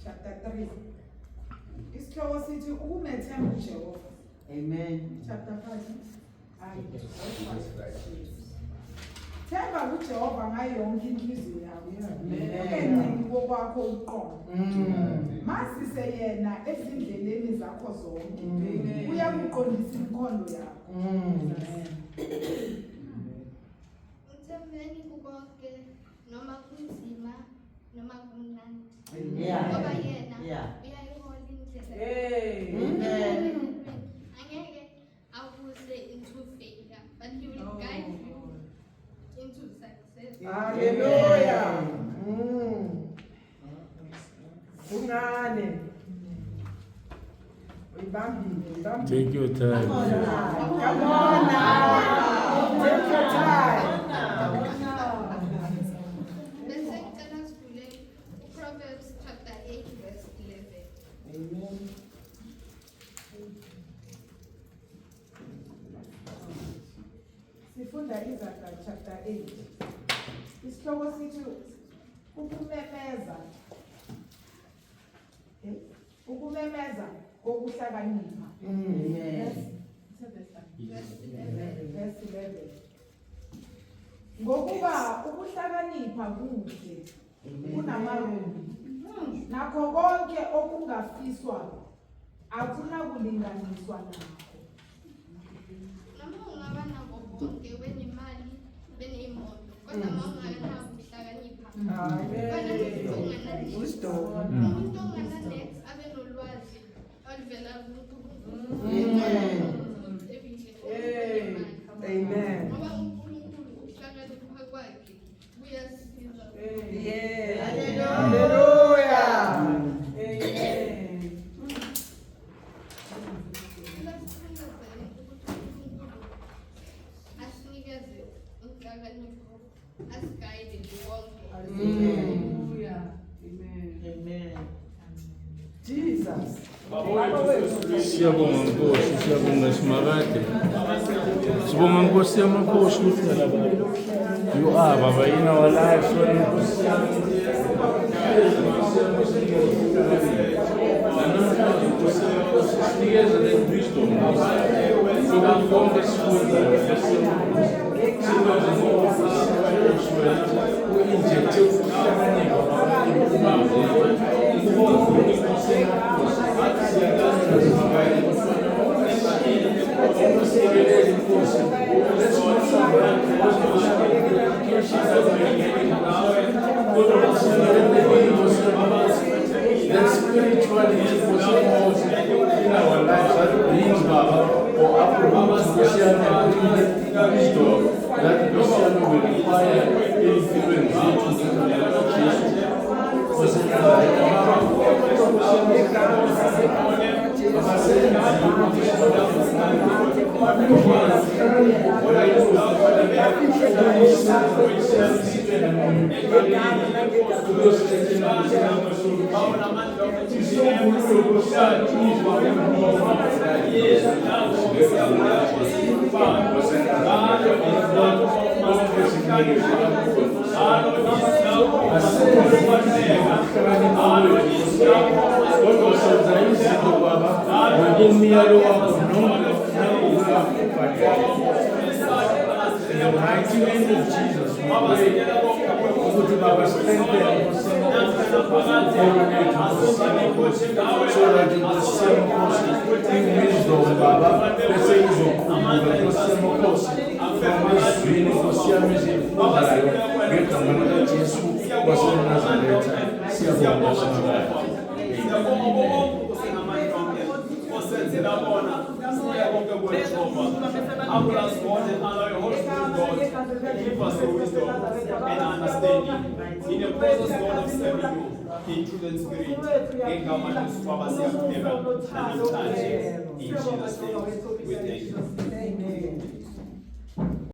Chapter 3. Isihloko sithi ukumethemba uJehova. Amen. Chapter 5. Themba kuJehova ngayo yonke inhliziyo yakho. Enqini kokwakho uqondo. Masise yena ezindleleni zakho zonke. Uyakuqondisa imikhondo yakho. Uthembeni kukonke noma kunzima noma kumnandi. Ngoba yena uyayihola indlela. Angeke akuse into failure, but he will guide you into success. Hallelujah. Ungane. Take your time. Come on now. Take your time. Proverbs chapter 8 verse 11. Amen. Sifunda Izaga chapter 8. Isihloko sithi ukumemeza. Ukumemeza kokuhlakanipha. Verse 11. Ngokuba ukuhlakanipha kuhle kunamarumbi. Nakho konke okungafiswa akunakulinganiswa nakho. Noma ungaba nakho konke wenemali beneyimoto kodwa mawunganakho ukuhlakanipha. Umuntu ongana-nex abe nolwazi oluvela kuNkulunkulu. Amen. Ngoba uNkulunkulu ukuhlakanipha kwakhe kuyasiza. Hallelujah. Jesus. Siyabonga Nkosi, siyabonga Simakade. Sibonga Nkosi yamakhosi ukuthi you are Baba in our lives. That spirituality was almost in our lives that brings Baba or Abraham Christian and wisdom that Christian will require influence into the In the mighty name of Jesus, we pray. Kuti Baba strengthen us, so that you will send us in wisdom, Baba. Let's say wisdom, from this dream of Siamese, get a man that is who was in Nazareth. See a woman, Ambulance God and allow your Holy Spirit God give us the wisdom and understanding in the process God of serving you in truth and spirit. In government Baba say together and in touch in Jesus' name we thank you.